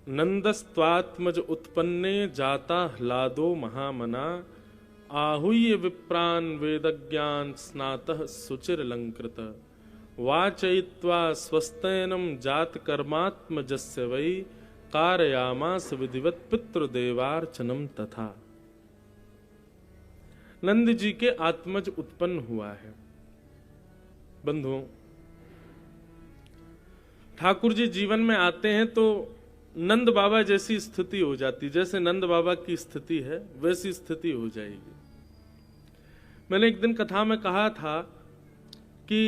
नंदस्त्वात्मज उत्पन्ने जाता ह्लादो महामना आहूय विप्रान वेदज्ञान स्नातः सुचिरलंकृत वाचयित्वा स्वस्तैनम जात कर्मात्मजस्य वै कारयामास विधिवत पितृदेवार्चनम तथा। नंद जी के आत्मज उत्पन्न हुआ है। बंधुओं, ठाकुर जी जीवन में आते हैं तो नंद बाबा जैसी स्थिति हो जाती, जैसे नंद बाबा की स्थिति है वैसी स्थिति हो जाएगी। मैंने एक दिन कथा में कहा था कि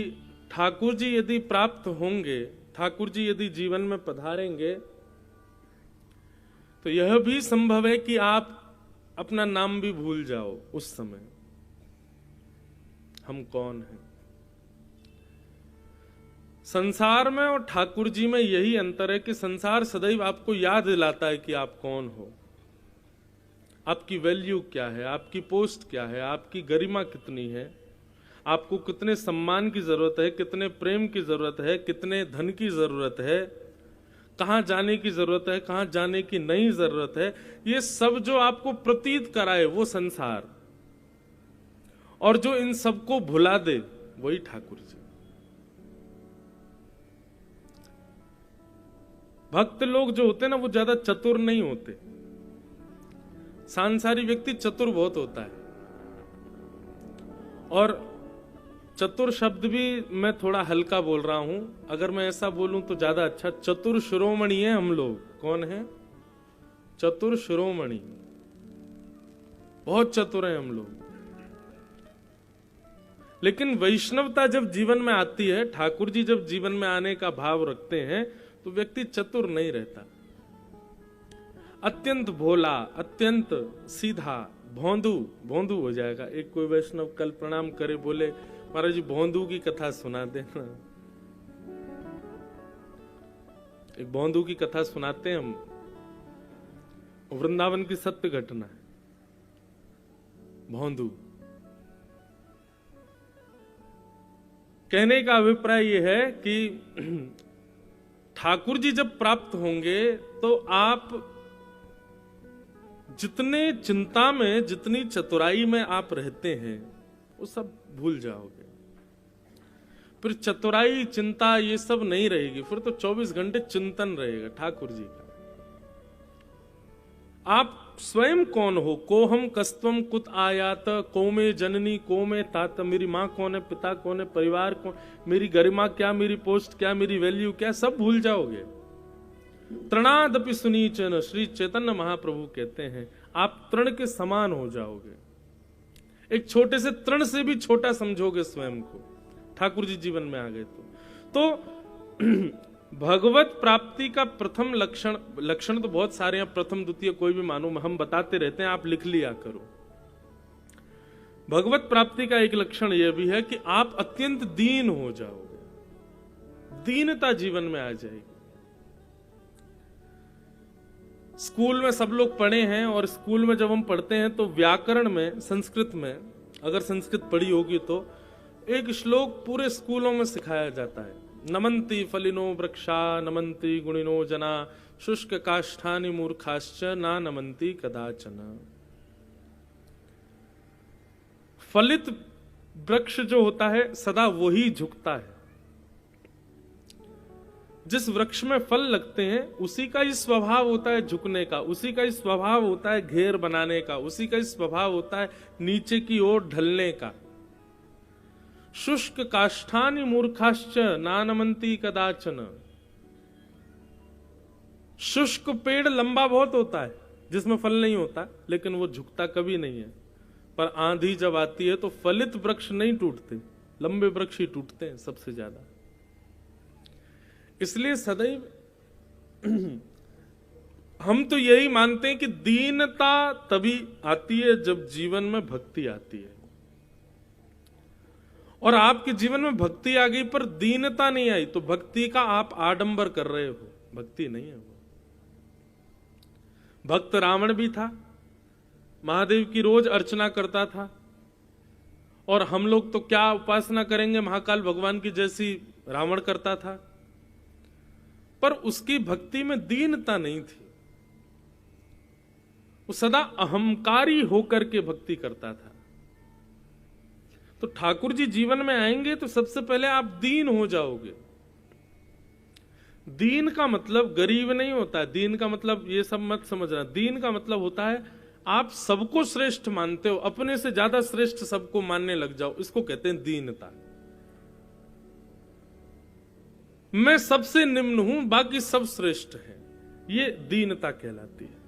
ठाकुर जी यदि प्राप्त होंगे, ठाकुर जी यदि जीवन में पधारेंगे तो यह भी संभव है कि आप अपना नाम भी भूल जाओ उस समय, हम कौन हैं। संसार में और ठाकुर जी में यही अंतर है कि संसार सदैव आपको याद दिलाता है कि आप कौन हो, आपकी वैल्यू क्या है, आपकी पोस्ट क्या है, आपकी गरिमा कितनी है, आपको कितने सम्मान की जरूरत है, कितने प्रेम की जरूरत है, कितने धन की जरूरत है, कहां जाने की जरूरत है, कहां जाने की नहीं जरूरत है। ये सब जो आपको प्रतीत कराए वो संसार, और जो इन सबको भुला दे वही ठाकुर जी। भक्त लोग जो होते हैं ना वो ज्यादा चतुर नहीं होते। सांसारिक व्यक्ति चतुर बहुत होता है, और चतुर शब्द भी मैं थोड़ा हल्का बोल रहा हूं, अगर मैं ऐसा बोलूं तो ज्यादा अच्छा। चतुर शिरोमणि है हम लोग। कौन है? चतुर शिरोमणि, बहुत चतुर हैं हम लोग। लेकिन वैष्णवता जब जीवन में आती है, ठाकुर जी जब जीवन में आने का भाव रखते हैं तो व्यक्ति चतुर नहीं रहता, अत्यंत भोला, अत्यंत सीधा, भोंदू हो जाएगा। एक कोई वैष्णव कल प्रणाम करे, बोले महाराज जी भोंदू की कथा सुना देना। एक भोंदू की कथा सुनाते हैं हम, वृंदावन की सत्य घटना है। भोंदू कहने का अभिप्राय यह है कि ठाकुर जी जब प्राप्त होंगे तो आप जितने चिंता में, जितनी चतुराई में आप रहते हैं वो सब भूल जाओगे। फिर चतुराई, चिंता ये सब नहीं रहेगी, फिर तो 24 घंटे चिंतन रहेगा ठाकुर जी का। आप स्वयं कौन हो? को हम कस्तम कुत आयात, को में जननी, को में तात, मेरी माँ कौन है, पिता कौन है, परिवार कौन, मेरी गरिमा क्या, मेरी पोस्ट क्या, मेरी वैल्यू क्या, सब भूल जाओगे। तृणादपि सुनीचन, श्री चैतन्य महाप्रभु कहते हैं आप तृण के समान हो जाओगे। एक छोटे से तृण से भी छोटा समझोगे स्वयं को, ठाकुर जी जीवन में आ गए तो भगवत प्राप्ति का प्रथम लक्षण तो बहुत सारे हैं, प्रथम द्वितीय कोई भी मानो, हम बताते रहते हैं, आप लिख लिया करो। भगवत प्राप्ति का एक लक्षण यह भी है कि आप अत्यंत दीन हो जाओगे, दीनता जीवन में आ जाएगी। स्कूल में सब लोग पढ़े हैं, और स्कूल में जब हम पढ़ते हैं तो व्याकरण में, संस्कृत में, अगर संस्कृत पढ़ी होगी तो एक श्लोक पूरे स्कूलों में सिखाया जाता है। नमन्ति फलिनो वृक्षा, नमन्ति गुणिनो जना, शुष्क काष्ठानि मूर्खाश्च ना नमन्ति कदाचन। फलित वृक्ष जो होता है सदा वही झुकता है। जिस वृक्ष में फल लगते हैं उसी का ही स्वभाव होता है झुकने का, उसी का ही स्वभाव होता है घेर बनाने का, उसी का ही स्वभाव होता है नीचे की ओर ढलने का। शुष्क काष्ठानि मूर्खाश्च नानमन्ति कदाचन। शुष्क पेड़ लंबा बहुत होता है जिसमें फल नहीं होता, लेकिन वो झुकता कभी नहीं है। पर आंधी जब आती है तो फलित वृक्ष नहीं टूटते, लंबे वृक्ष ही टूटते हैं सबसे ज्यादा। इसलिए सदैव हम तो यही मानते हैं कि दीनता तभी आती है जब जीवन में भक्ति आती है। और आपके जीवन में भक्ति आ गई पर दीनता नहीं आई तो भक्ति का आप आडंबर कर रहे हो, भक्ति नहीं है वो। भक्त रावण भी था, महादेव की रोज अर्चना करता था, और हम लोग तो क्या उपासना करेंगे महाकाल भगवान की जैसी रावण करता था, पर उसकी भक्ति में दीनता नहीं थी। वो सदा अहंकारी होकर के भक्ति करता था। तो ठाकुर जी जीवन में आएंगे तो सबसे पहले आप दीन हो जाओगे। दीन का मतलब गरीब नहीं होता है, दीन का मतलब ये सब मत समझना। दीन का मतलब होता है आप सबको श्रेष्ठ मानते हो, अपने से ज्यादा श्रेष्ठ सबको मानने लग जाओ, इसको कहते हैं दीनता। मैं सबसे निम्न हूं, बाकी सब श्रेष्ठ हैं, ये दीनता कहलाती है।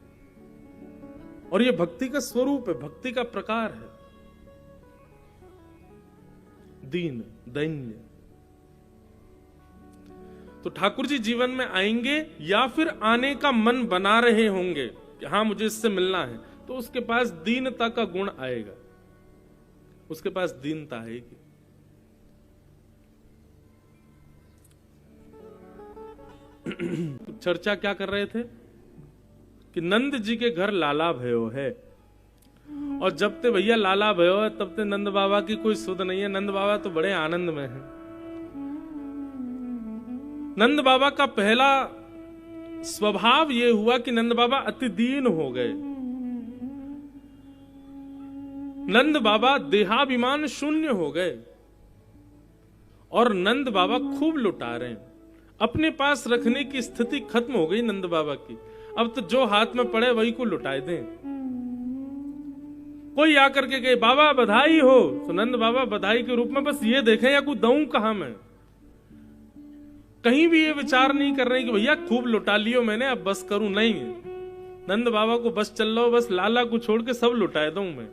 और ये भक्ति का स्वरूप है, भक्ति का प्रकार है, दीन, दैन्य। तो ठाकुर जी जीवन में आएंगे या फिर आने का मन बना रहे होंगे कि हाँ मुझे इससे मिलना है, तो उसके पास दीनता का गुण आएगा, उसके पास दीनता आएगी। चर्चा क्या कर रहे थे कि नंद जी के घर लाला भयो है, और जब ते भैया लाला भयो है तब ते नंद बाबा की कोई सुध नहीं है। नंद बाबा तो बड़े आनंद में हैं। नंद बाबा का पहला स्वभाव यह हुआ कि नंद बाबा अति दीन हो गए। नंद बाबा देहाभिमान शून्य हो गए और नंद बाबा खूब लुटा रहे हैं। अपने पास रखने की स्थिति खत्म हो गई नंद बाबा की। अब तो जो हाथ में पड़े वही को लुटाए दें। कोई आकर के कहे बाबा बधाई हो, तो नंद बाबा बधाई के रूप में बस ये देखें या कुछ दऊं कहां मैं। कहीं भी ये विचार नहीं कर रहे कि भैया खूब लुटा लियो मैंने, अब बस करूं, नहीं। नंद बाबा को बस चल लो, बस लाला को छोड़ के सब लुटाए दूं मैं,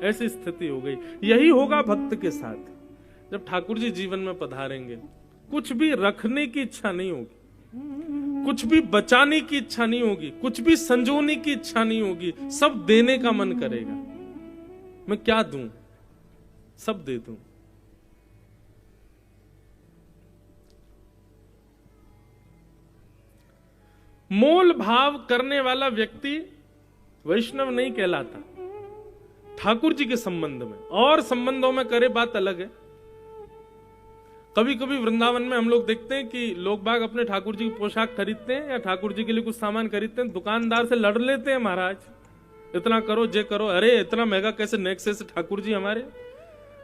ऐसी स्थिति हो गई। यही होगा भक्त के साथ जब ठाकुर जी जीवन में पधारेंगे। कुछ भी रखने की इच्छा नहीं होगी, कुछ भी बचाने की इच्छा नहीं होगी, कुछ भी संजोने की इच्छा नहीं होगी, सब देने का मन करेगा। मैं क्या दूं, सब दे दूं। मोल भाव करने वाला व्यक्ति वैष्णव नहीं कहलाता ठाकुर जी के संबंध में। और संबंधों में करे बात अलग है। कभी कभी वृंदावन में हम लोग देखते हैं कि लोग बाग अपने ठाकुर जी की पोशाक खरीदते हैं या ठाकुर जी के लिए कुछ सामान खरीदते हैं, दुकानदार से लड़ लेते हैं, महाराज इतना करो जे करो। अरे इतना महंगा कैसे नेक्से से ठाकुर जी हमारे,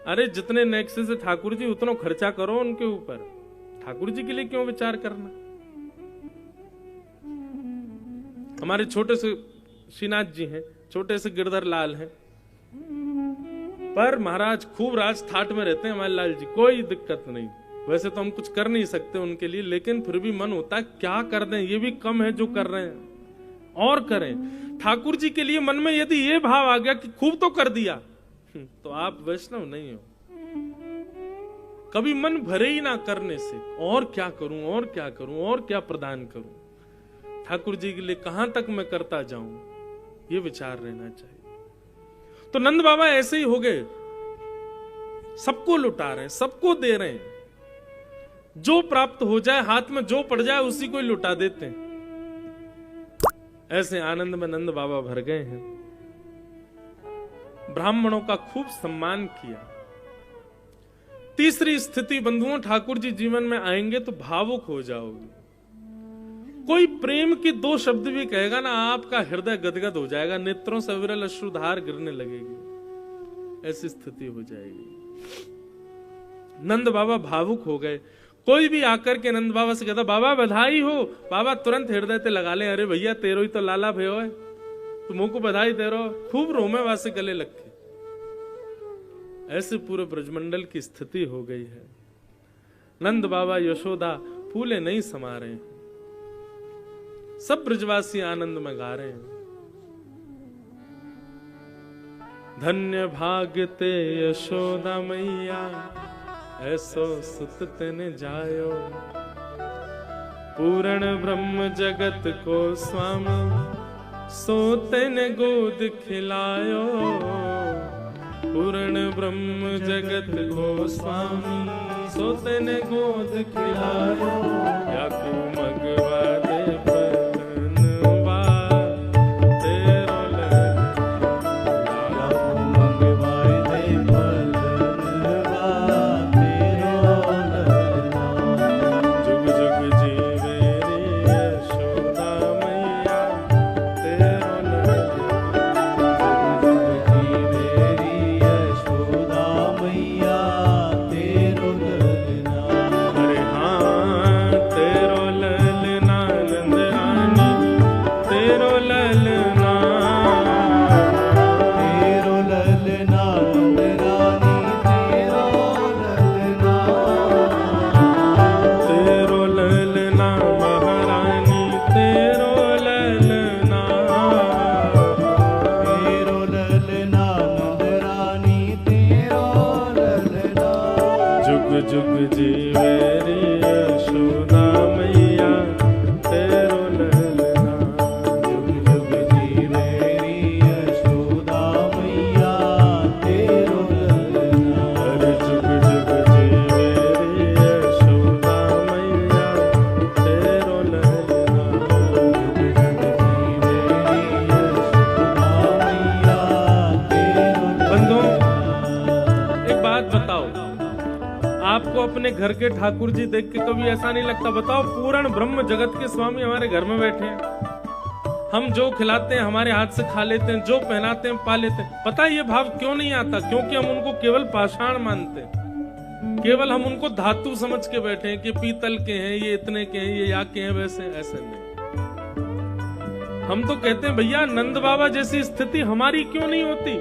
अरे जितने नेक्से से ठाकुर जी उतना खर्चा करो उनके ऊपर, ठाकुर जी के लिए क्यों विचार करना। हमारे छोटे से श्रीनाथ जी हैं, छोटे से गिरधर लाल हैं, पर महाराज खूब राज ठाट में रहते हैं हमारे लाल जी, कोई दिक्कत नहीं। वैसे तो हम कुछ कर नहीं सकते उनके लिए, लेकिन फिर भी मन होता है क्या कर दें, ये भी कम है जो कर रहे हैं और करें। ठाकुर जी के लिए मन में यदि ये भाव आ गया कि खूब तो कर दिया, तो आप वैष्णव नहीं हो। कभी मन भरे ही ना करने से, और क्या करूं और क्या करूं और क्या प्रदान करूं, ठाकुर जी के लिए कहां तक मैं करता जाऊं, ये विचार रहना चाहिए। तो नंद बाबा ऐसे ही हो गए, सबको लुटा रहे हैं, सबको दे रहे हैं, जो प्राप्त हो जाए हाथ में जो पड़ जाए उसी को ही लुटा देते हैं। ऐसे आनंद में नंद बाबा भर गए हैं। ब्राह्मणों का खूब सम्मान किया। तीसरी स्थिति बंधुओं, ठाकुर जी जीवन में आएंगे तो भावुक हो जाओगे। कोई प्रेम की दो शब्द भी कहेगा ना, आपका हृदय गदगद हो जाएगा, नेत्रों से विरल अश्रुधार गिरने लगेगी, ऐसी स्थिति हो जाएगी। नंद बाबा भावुक हो गए। कोई भी आकर के नंद बाबा से कहता बाबा बधाई हो, बाबा तुरंत हृदय ते लगा ले, अरे भैया तेरो ही तो लाला भयो है, तुमको को बधाई दे रहो, खूब रोमे वासे गले लग के। ऐसे पूरे ब्रजमंडल की स्थिति हो गई है। नंद बाबा यशोदा फूले नहीं समा रहे हैं, सब ब्रजवासी आनंद में गा रहे हैं। धन्य भाग्यते यशोदा मैया, ऐसो सुत तेने जायो, पूर्ण ब्रह्म जगत को स्वामी, सो तेने गोद खिलायो, पूर्ण ब्रह्म जगत को स्वामी, सो तेने गोद खिलायो, याकू मगवा दे जुग जीवे रे यशोदा मैया तेरो ललना। जुग जुग जीवे रे यशोदा मैया तेरो ललना। अरे जुग जुग जीवे रे यशोदा मैया तेरो ललना। जुग जुग जीवे रे यशोदा मैया तेरो बंधुओं, ललना। एक बात बताओ, आपको अपने घर के ठाकुर जी देख के कभी ऐसा नहीं लगता? बताओ, पूर्ण ब्रह्म जगत के स्वामी हमारे घर में बैठे हैं, हम जो खिलाते हैं हमारे हाथ से खा लेते हैं, जो पहनाते हैं पा लेते हैं। पता है ये भाव क्यों नहीं आता? क्योंकि हम उनको केवल पाषाण मानते हैं, केवल हम उनको धातु समझ के बैठे हैं कि पीतल के हैं, ये इतने के हैं, ये या के हैं, वैसे ऐसे नहीं। हम तो कहते हैं भैया नंद बाबा जैसी स्थिति हमारी क्यों नहीं होती?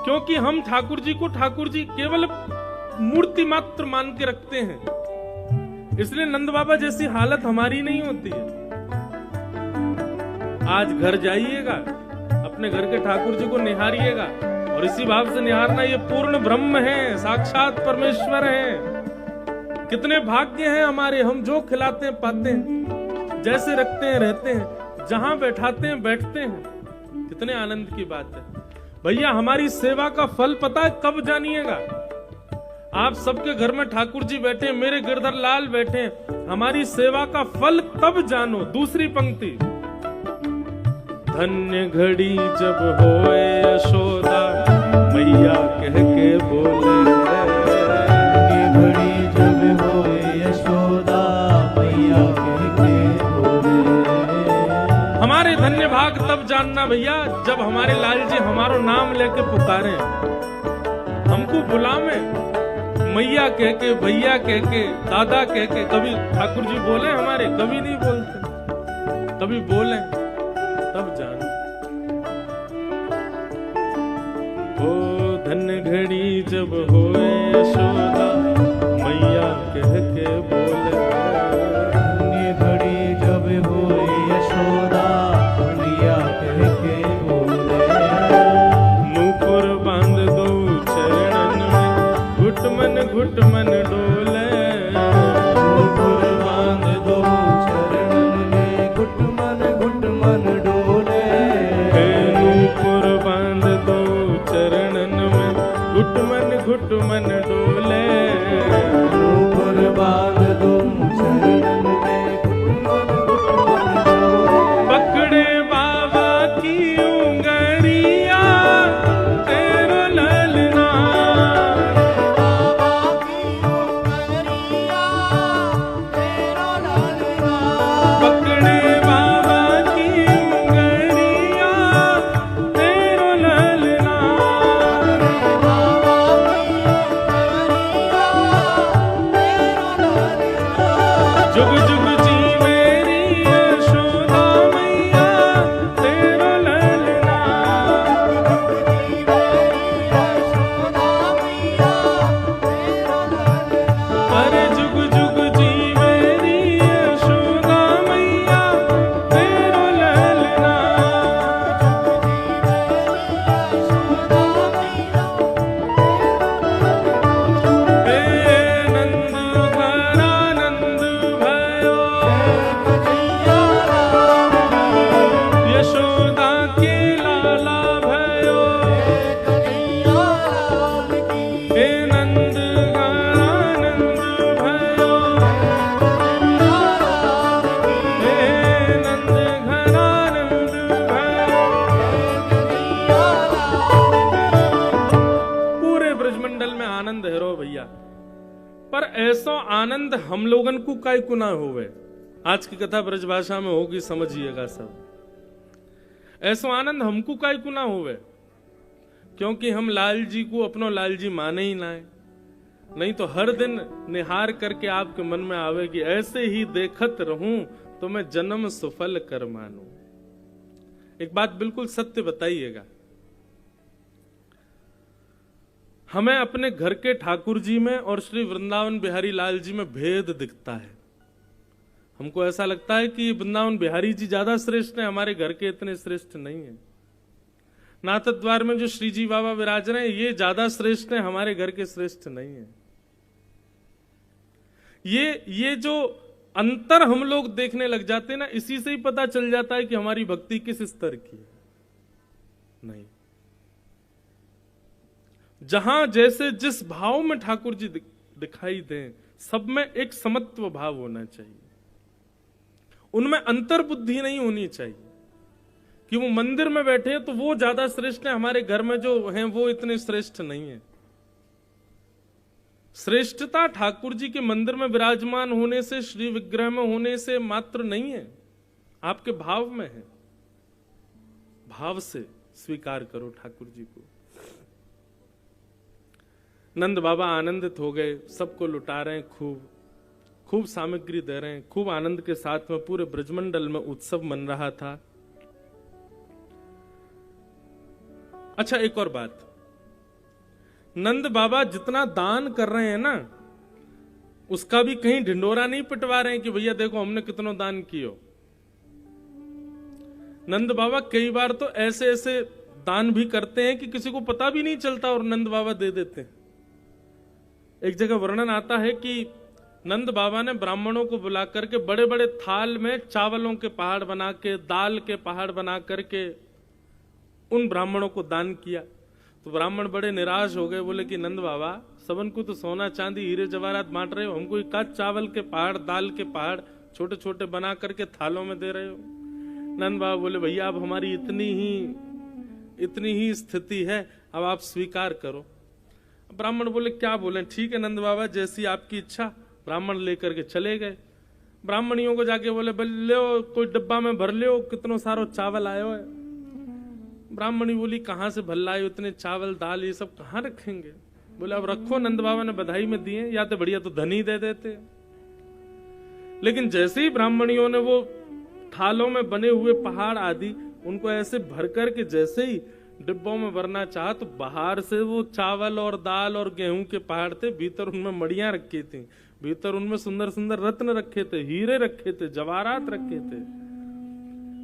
क्योंकक्योंकि हम ठाकुर जी को ठाकुर जी केवल मूर्ति मात्र मान के रखते हैं, इसलिए नंद बाबा जैसी हालत हमारी नहीं होती है। आज घर जाइएगा, अपने घर के ठाकुर जी को निहारिएगा, और इसी भाव से निहारना, ये पूर्ण ब्रह्म है, साक्षात परमेश्वर है। कितने भाग्य हैं हमारे, हम जो खिलाते हैं पाते हैं, जैसे रखते हैं रहते हैं, जहां बैठाते हैं बैठते हैं। कितने आनंद की बात है भैया। हमारी सेवा का फल पता है कब जानिएगा? आप सबके घर में ठाकुर जी बैठे, मेरे गिरधर लाल बैठे, हमारी सेवा का फल तब जानो। दूसरी पंक्ति, धन्य घड़ी जब होए यशोदा मैया कह के बोले। धन्य घड़ी जब होए यशोदा मैया कह के बोले। हमारे धन्य भाग तब जानना भैया जब हमारे लाल जी हमारो नाम लेके पुकारे, हमको बुलावे, मैया कह के, भैया कह के, दादा कह के। कभी ठाकुर जी बोले हमारे? कभी नहीं बोलते। कभी बोले तब जानो। ओ धन्य घड़ी जब होए यशोदा मैया कह के बोले। धन्य घड़ी जब होए यशोदा मैया कह के बोले। नूपुर बांध दो चरणन में, घुट मन डोले। नूपुर बांध दो चरणन में, घुट मन डोले। हे नूपुर बांध दो चरणन में, घुट मन डोले। नूपुर बांध दो चरणन में, घुट मन डोले। पकड़े बाबा की उंगरिया तेरो ललना। पकड़े बाबा की उंगरिया तेरो ललना। जुग जुग जीवे रे यशोदा मैया तेरो ललना। अरे जुग जुग जीवे रे यशोदा मैया तेरो ललना। हे नंद घरा नंद भयो, यशोदा के लाला भयो। हे नंद घरा नंद भयो, हे नंद घरा नंद भयो। पूरे ब्रजमंडल में आनंद है रो भैया, पर ऐसा आनंद हम लोगन को काय कुना होवे। आज की कथा ब्रजभाषा में होगी, समझिएगा सब। ऐसा आनंद हमको काय कुना होवे, क्योंकि हम लाल जी को अपनो लाल जी माने ही ना है। नहीं तो हर दिन निहार करके आपके मन में आवे कि ऐसे ही देखत रहूं तो मैं जन्म सफल कर मानूं। एक बात बिल्कुल सत्य बताइएगा, हमें अपने घर के ठाकुर जी में और श्री वृंदावन बिहारी लाल जी में भेद दिखता है। हमको ऐसा लगता है कि वृंदावन बिहारी जी ज्यादा श्रेष्ठ हैं, हमारे घर के इतने श्रेष्ठ नहीं है। नाथ द्वार में जो श्री जी बाबा विराज रहे हैं, ये ज्यादा श्रेष्ठ हैं, हमारे घर के श्रेष्ठ नहीं है। ये जो अंतर हम लोग देखने लग जाते हैं ना, इसी से ही पता चल जाता है कि हमारी भक्ति किस स्तर की है। नहीं, जहां जैसे जिस भाव में ठाकुर जी दिखाई दें, सब में एक समत्व भाव होना चाहिए, उनमें अंतर बुद्धि नहीं होनी चाहिए कि वो मंदिर में बैठे तो वो ज्यादा श्रेष्ठ है, हमारे घर में जो हैं वो इतने श्रेष्ठ नहीं है। श्रेष्ठता ठाकुर जी के मंदिर में विराजमान होने से, श्री विग्रह में होने से मात्र नहीं है, आपके भाव में है। भाव से स्वीकार करो ठाकुर जी को। नंद बाबा आनंदित हो गए, सबको लुटा रहे हैं, खूब खूब सामग्री दे रहे हैं, खूब आनंद के साथ में पूरे ब्रजमंडल में उत्सव मन रहा था। अच्छा, एक और बात, नंद बाबा जितना दान कर रहे हैं ना, उसका भी कहीं ढिंडोरा नहीं पिटवा रहे हैं कि भैया देखो हमने कितना दान किया। नंद बाबा कई बार तो ऐसे ऐसे दान भी करते हैं कि किसी को पता भी नहीं चलता और नंद बाबा दे देते हैं। एक जगह वर्णन आता है कि नंद बाबा ने ब्राह्मणों को बुला करके बड़े बड़े थाल में चावलों के पहाड़ बना के, दाल के पहाड़ बना करके उन ब्राह्मणों को दान किया। तो ब्राह्मण बड़े निराश हो गए, बोले कि नंद बाबा सबन को तो सोना चांदी हीरे जवाहरात बांट रहे हो, हमको एकाध चावल के पहाड़, दाल के पहाड़ छोटे छोटे बना करके थालों में दे रहे हो। नंद बाबा बोले भैया अब हमारी इतनी ही स्थिति है, अब आप स्वीकार करो। ब्राह्मण बोले क्या बोले, ठीक है नंद बाबा जैसी आपकी इच्छा। ब्राह्मण लेकर के चले गए। ब्राह्मणियों को जाके बोले ले कोई डब्बा में भर ले, कितनो सारो चावल आयो है। ब्राह्मणी बोली कहां से भर लाए इतने चावल दाल, ये सब कहां रखेंगे। बोले अब रखो, नंद बाबा ने बधाई में दिए, या तो बढ़िया तो धनी दे देते। लेकिन जैसे ही ब्राह्मणियों ने वो थालों में बने हुए पहाड़ आदि उनको ऐसे भर करके जैसे ही डिब्बों में भरना चाहा, तो बाहर से वो चावल और दाल और गेहूं के पहाड़ थे, भीतर उनमें मड़ियां रखी थी, भीतर उनमें सुंदर सुंदर रत्न रखे थे, हीरे रखे थे, जवाहरात रखे थे।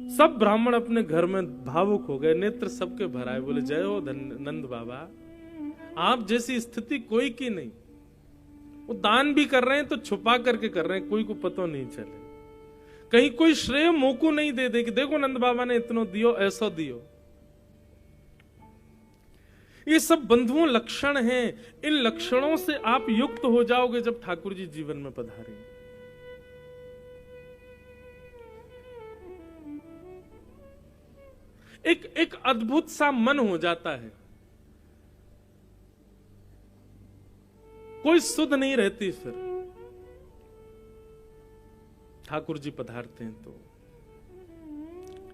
सब ब्राह्मण अपने घर में भावुक हो गए, नेत्र सबके भर आए। बोले जय हो नंद बाबा, आप जैसी स्थिति कोई की नहीं। वो दान भी कर रहे हैं तो छुपा करके कर रहे हैं, कोई को पता नहीं चले, कहीं कोई श्रेय मोको नहीं दे दे कि देखो नंद बाबा ने इतना दियो, ऐसा दियो। ये सब बंधुओं लक्षण हैं। इन लक्षणों से आप युक्त हो जाओगे जब ठाकुर जी जीवन में पधारेंगे। एक अद्भुत सा मन हो जाता है, कोई सुध नहीं रहती फिर ठाकुर जी पधारते हैं तो।